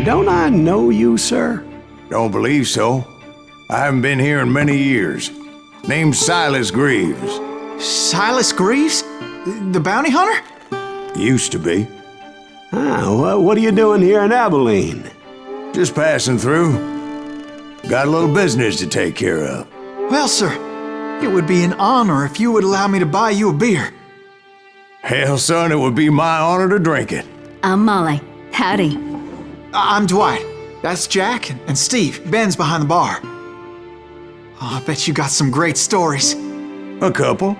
Don't I know you, sir? Don't believe so. I haven't been here in many years. Name's Silas Greaves. Silas Greaves? The bounty hunter? Used to be. What are you doing here in Abilene? Just passing through. Got a little business to take care of. Well, sir, it would be an honor if you would allow me to buy you a beer. Hell, son, it would be my honor to drink it. I'm Molly. Howdy. I'm Dwight. That's Jack and Steve. Ben's behind the bar. Oh, I bet you got some great stories. A couple.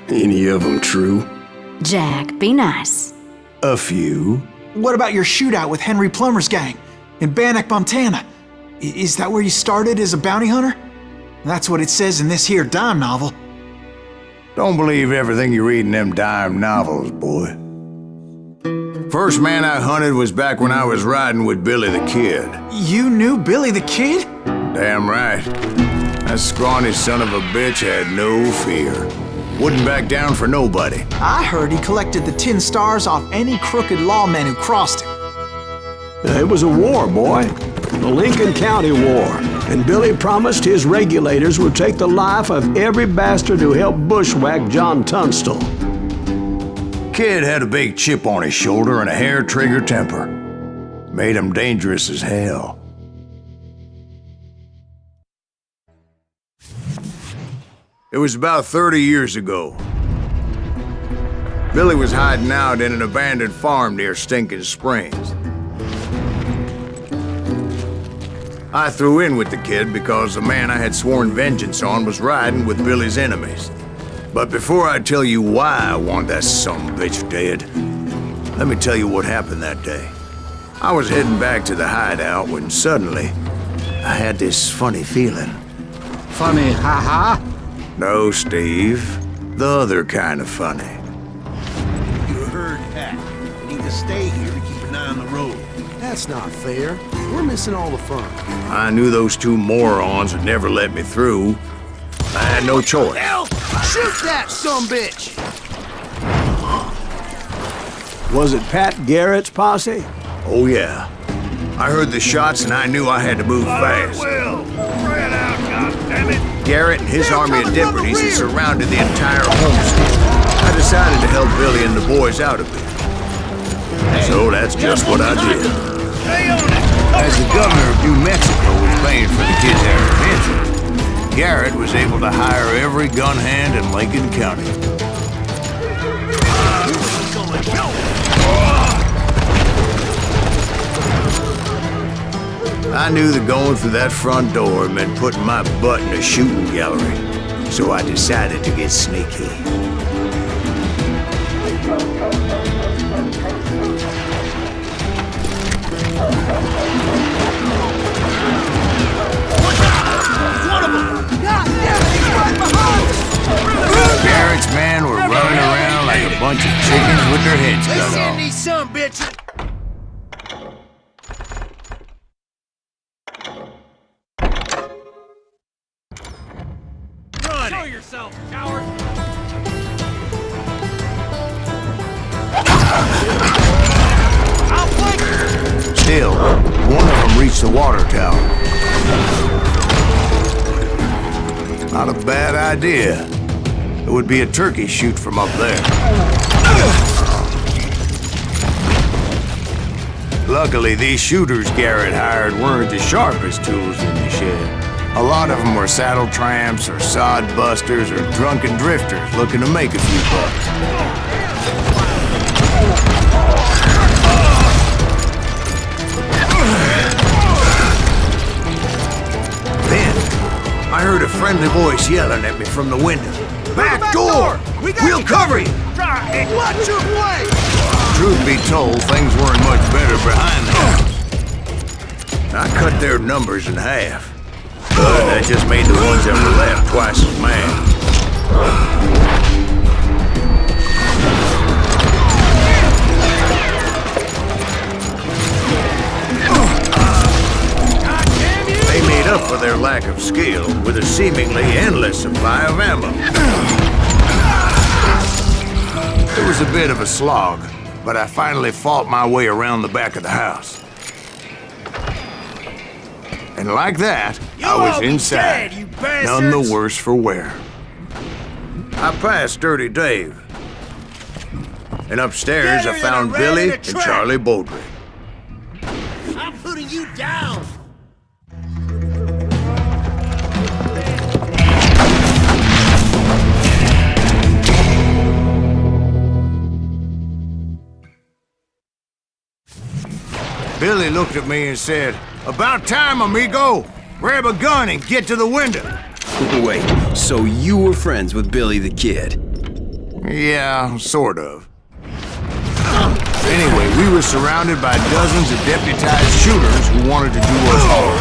Any of them true? Jack, be nice. A few. What about your shootout with Henry Plummer's gang in Bannock, Montana? Is that where you started as a bounty hunter? That's what it says in this here dime novel. Don't believe everything you read in them dime novels, boy. First man I hunted was back when I was riding with Billy the Kid. You knew Billy the Kid? Damn right. That scrawny son of a bitch had no fear. Wouldn't back down for nobody. I heard he collected the 10 stars off any crooked lawmen who crossed him. It was a war, boy. The Lincoln County War. And Billy promised his regulators would take the life of every bastard who helped bushwhack John Tunstall. Kid had a big chip on his shoulder and a hair-trigger temper. Made him dangerous as hell. It was about 30 years ago. Billy was hiding out in an abandoned farm near Stinking Springs. I threw in with the kid because the man I had sworn vengeance on was riding with Billy's enemies. But before I tell you why I want that sumbitch dead, let me tell you what happened that day. I was heading back to the hideout when suddenly I had this funny feeling. Funny, ha-ha? No, Steve. The other kind of funny. You heard that. You need to stay here to keep an eye on the road. That's not fair. We're missing all the fun. I knew those two morons would never let me through. I had no choice. Hell, shoot that sumbitch! Was it Pat Garrett's posse? Oh, yeah. I heard the shots and I knew I had to move fast. Well, spread out, goddammit! Garrett and his army of deputies had surrounded the entire homestead. I decided to help Billy and the boys out a bit. So that's just what I did. Stay on it! As the governor of New Mexico was paying for the kids' apprehension, Garrett was able to hire every gun hand in Lincoln County. I knew that going through that front door meant putting my butt in a shooting gallery, so I decided to get sneaky. Garrett's men were running around like a bunch of chickens with their heads cut off. These sumbitches! Run! Show yourself, coward! I'll flank you! Still, one of them reached the water tower. Not a bad idea. It would be a turkey shoot from up there. Luckily, these shooters Garrett hired weren't the sharpest tools in the shed. A lot of them were saddle tramps or sod busters or drunken drifters looking to make a few bucks. Then, I heard a friendly voice yelling at me from the window. Back door! We'll cover you! Watch your way! Truth be told, things weren't much better behind the house. I cut their numbers in half. But that just made the ones that were left twice as mad. They made up for their lack of skill with a seemingly endless supply of ammo. It was a bit of a slog, but I finally fought my way around the back of the house. And like that, I was inside, none the worse for wear. I passed Dirty Dave. And upstairs I found Billy and Charlie Bowdry. I'm putting you down! Billy looked at me and said, "About time, amigo! Grab a gun and get to the window." Wait, so you were friends with Billy the Kid? Yeah, sort of. Anyway, we were surrounded by dozens of deputized shooters who wanted to do us harm.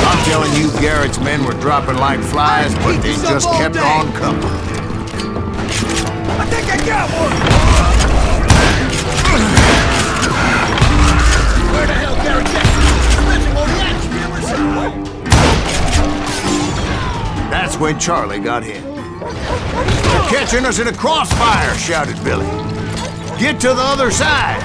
I'm telling you, Garrett's men were dropping like flies, but they just kept on coming. I think I got one! Where the hell, Garrett Jackson? That's when Charlie got hit. "They're catching us in a crossfire," shouted Billy. "Get to the other side!"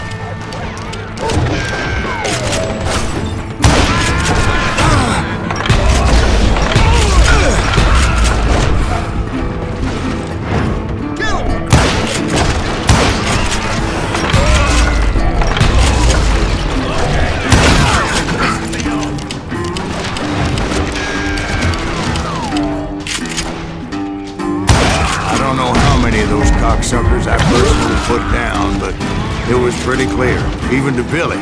Cocksuckers I personally put down, but it was pretty clear, even to Billy,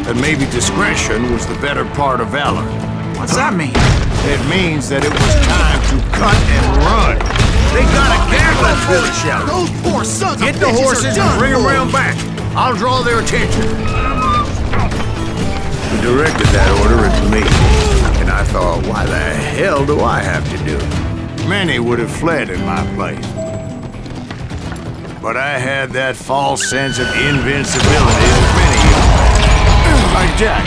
that maybe discretion was the better part of valor. What's that mean? It means that it was time to cut and run. "They got a Gatling!" Billy shouted. Those poor sons "Get of the bitches horses are and done bring them for. round back. I'll draw their attention." He directed that order at me, and I thought, why the hell do I have to do it? Many would have fled in my place. But I had that false sense of invincibility that many of them. Like Jack.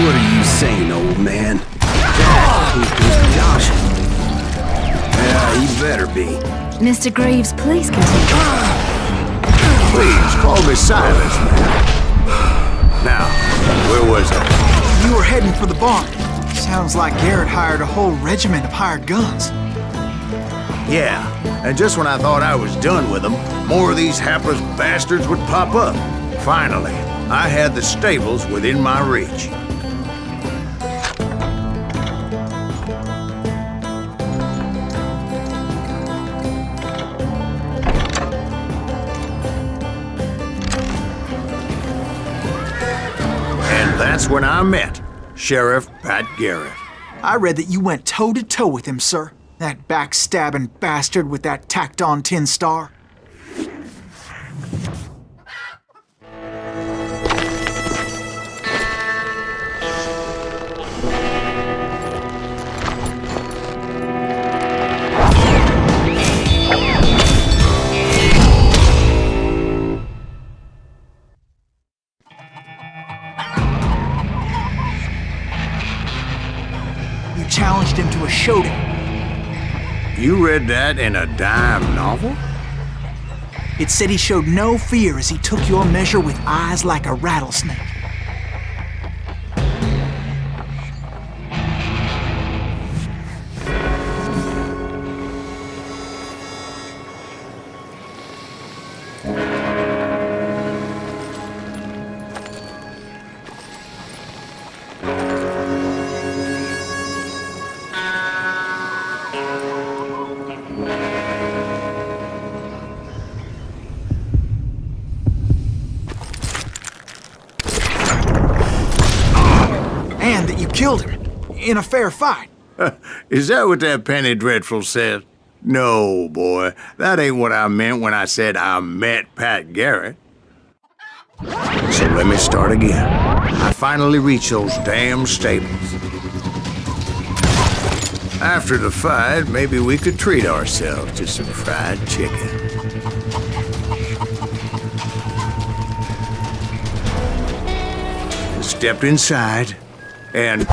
What are you saying, old man? Mr. Josh. Yeah, he better be. Mr. Greaves, please continue. Please, call me Silas, man. Now, where was I? You were heading for the barn. Sounds like Garrett hired a whole regiment of hired guns. Yeah, and just when I thought I was done with them, more of these hapless bastards would pop up. Finally, I had the stables within my reach. And that's when I met Sheriff Pat Garrett. I read that you went toe-to-toe with him, sir. That backstabbing bastard with that tacked-on tin star. You challenged him to a showdown. You read that in a dime novel? It said he showed no fear as he took your measure with eyes like a rattlesnake. And that you killed him in a fair fight. Is that what that Penny Dreadful said? No, boy. That ain't what I meant when I said I met Pat Garrett. So let me start again. I finally reached those damn stables. After the fight, maybe we could treat ourselves to some fried chicken. Stepped inside, and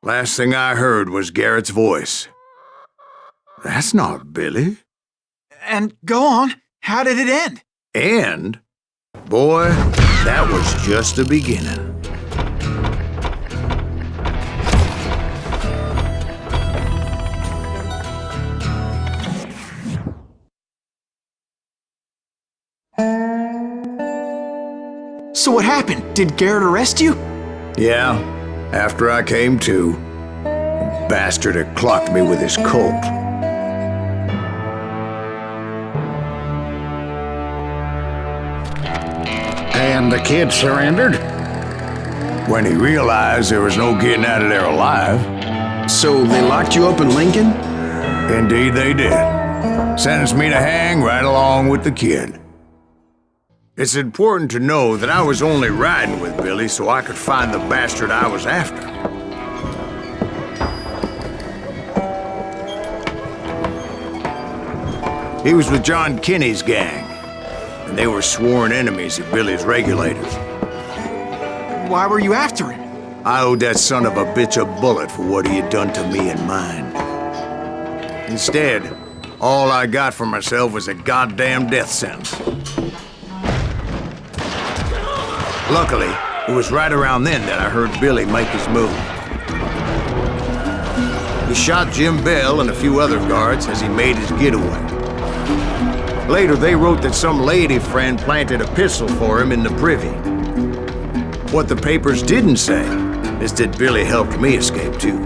last thing I heard was Garrett's voice. "That's not Billy." And go on, how did it end? And, boy, that was just the beginning. So what happened? Did Garrett arrest you? Yeah, after I came to, the bastard had clocked me with his Colt. And the kid surrendered? When he realized there was no getting out of there alive. So they locked you up in Lincoln? Indeed they did. Sentenced me to hang right along with the kid. It's important to know that I was only riding with Billy so I could find the bastard I was after. He was with John Kinney's gang, and they were sworn enemies of Billy's regulators. Why were you after him? I owed that son of a bitch a bullet for what he had done to me and mine. Instead, all I got for myself was a goddamn death sentence. Luckily, it was right around then that I heard Billy make his move. He shot Jim Bell and a few other guards as he made his getaway. Later, they wrote that some lady friend planted a pistol for him in the privy. What the papers didn't say is that Billy helped me escape too.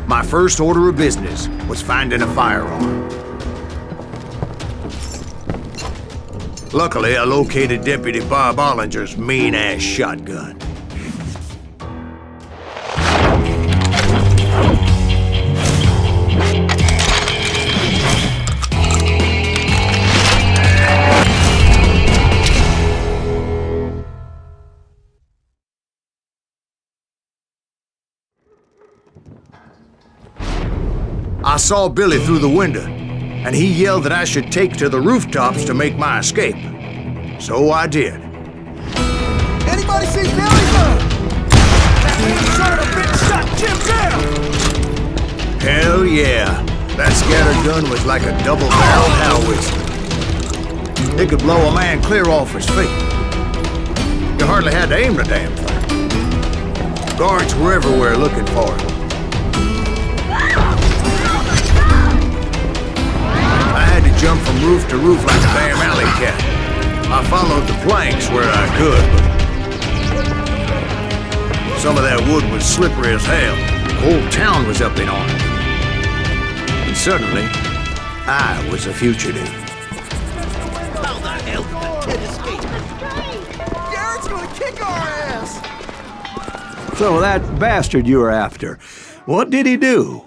My first order of business was finding a firearm. Luckily, I located Deputy Bob Ollinger's mean-ass shotgun. I saw Billy through the window, and he yelled that I should take to the rooftops to make my escape. So I did. Anybody see Billy? That son of a bitch shot Jim Bell! Hell yeah. That scattergun was like a double-barreled howitzer. It could blow a man clear off his feet. You hardly had to aim the damn thing. Guards were everywhere looking for it. I had to jump from roof to roof like a damn alley cat. I followed the planks where I could, but some of that wood was slippery as hell. The whole town was up in arms. And suddenly, I was a fugitive. How the hell did that kid escape? Garrett's gonna kick our ass! So that bastard you were after, what did he do?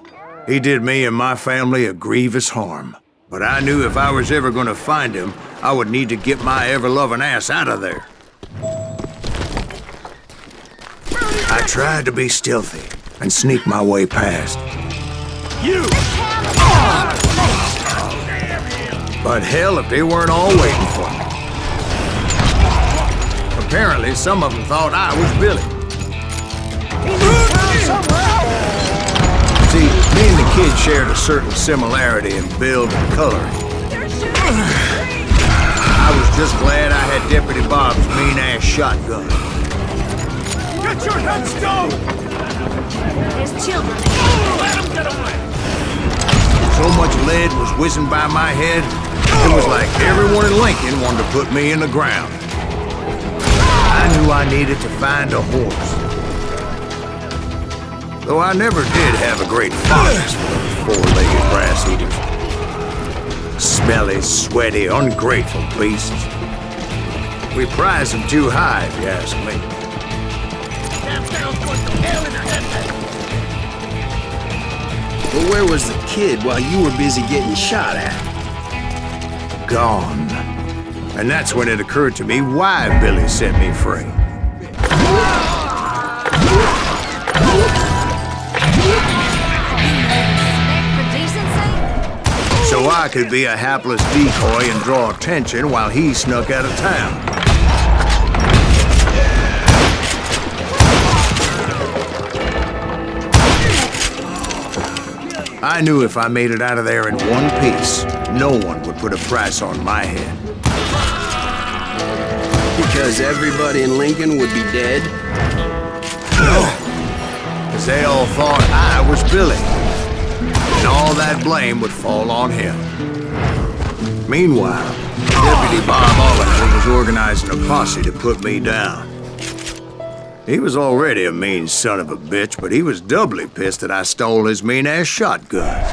He did me and my family a grievous harm. But I knew if I was ever gonna find him, I would need to get my ever-loving ass out of there. I tried to be stealthy and sneak my way past. You! But hell if they weren't all waiting for me. Apparently, some of them thought I was Billy. See, me and the kid shared a certain similarity in build and coloring. I was just glad I had Deputy Bob's mean-ass shotgun. Get your head stoned! There's children. Let him get away! So much lead was whizzing by my head, it was like everyone in Lincoln wanted to put me in the ground. I knew I needed to find a horse. Though I never did have a great fondness for those four-legged grass eaters. Smelly, sweaty, ungrateful beasts. We prize them too high, if you ask me. Damn girls put the hell in their head. But where was the kid while you were busy getting shot at? Gone. And that's when it occurred to me why Billy set me free. So I could be a hapless decoy and draw attention while he snuck out of town. I knew if I made it out of there in one piece, no one would put a price on my head. Because everybody in Lincoln would be dead? Because they all thought I was Billy. And all that blame would fall on him. Meanwhile, Deputy Bob Oliver was organizing a posse to put me down. He was already a mean son of a bitch, but he was doubly pissed that I stole his mean-ass shotgun.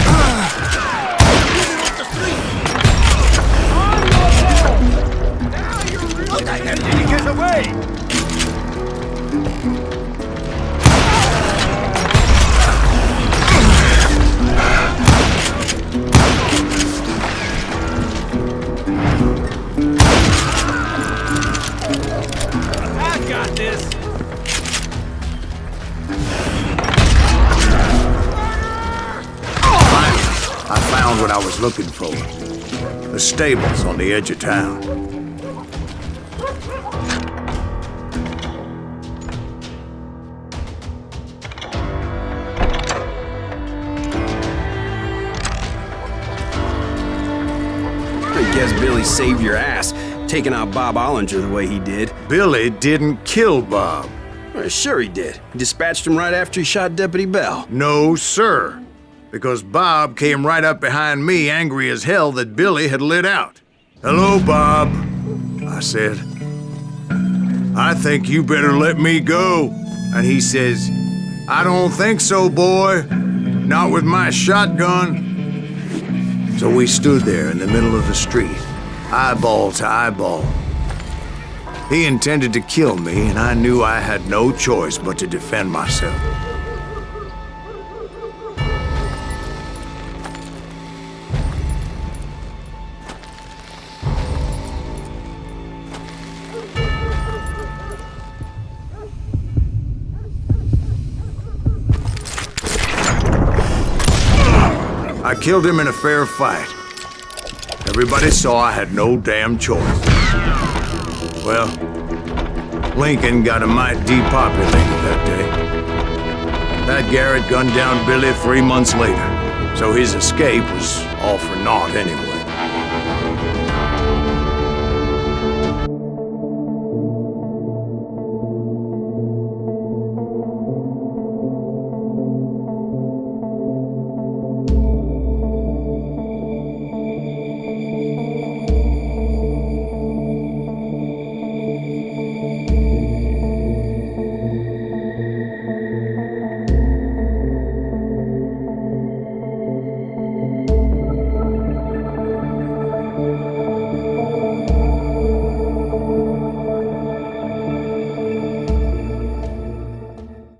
What the hell did he get away? I got this. I found what I was looking for. The stables on the edge of town. I guess Billy saved your ass, taking out Bob Ollinger the way he did. Billy didn't kill Bob. Well, sure he did. He dispatched him right after he shot Deputy Bell. No, sir. Because Bob came right up behind me, angry as hell that Billy had lit out. "Hello, Bob," I said. "I think you better let me go." And he says, "I don't think so, boy. Not with my shotgun." So we stood there in the middle of the street, eyeball to eyeball. He intended to kill me, and I knew I had no choice but to defend myself. I killed him in a fair fight. Everybody saw I had no damn choice. Well, Lincoln got a mite depopulated that day. That Garrett gunned down Billy 3 months later, so his escape was all for naught anyway.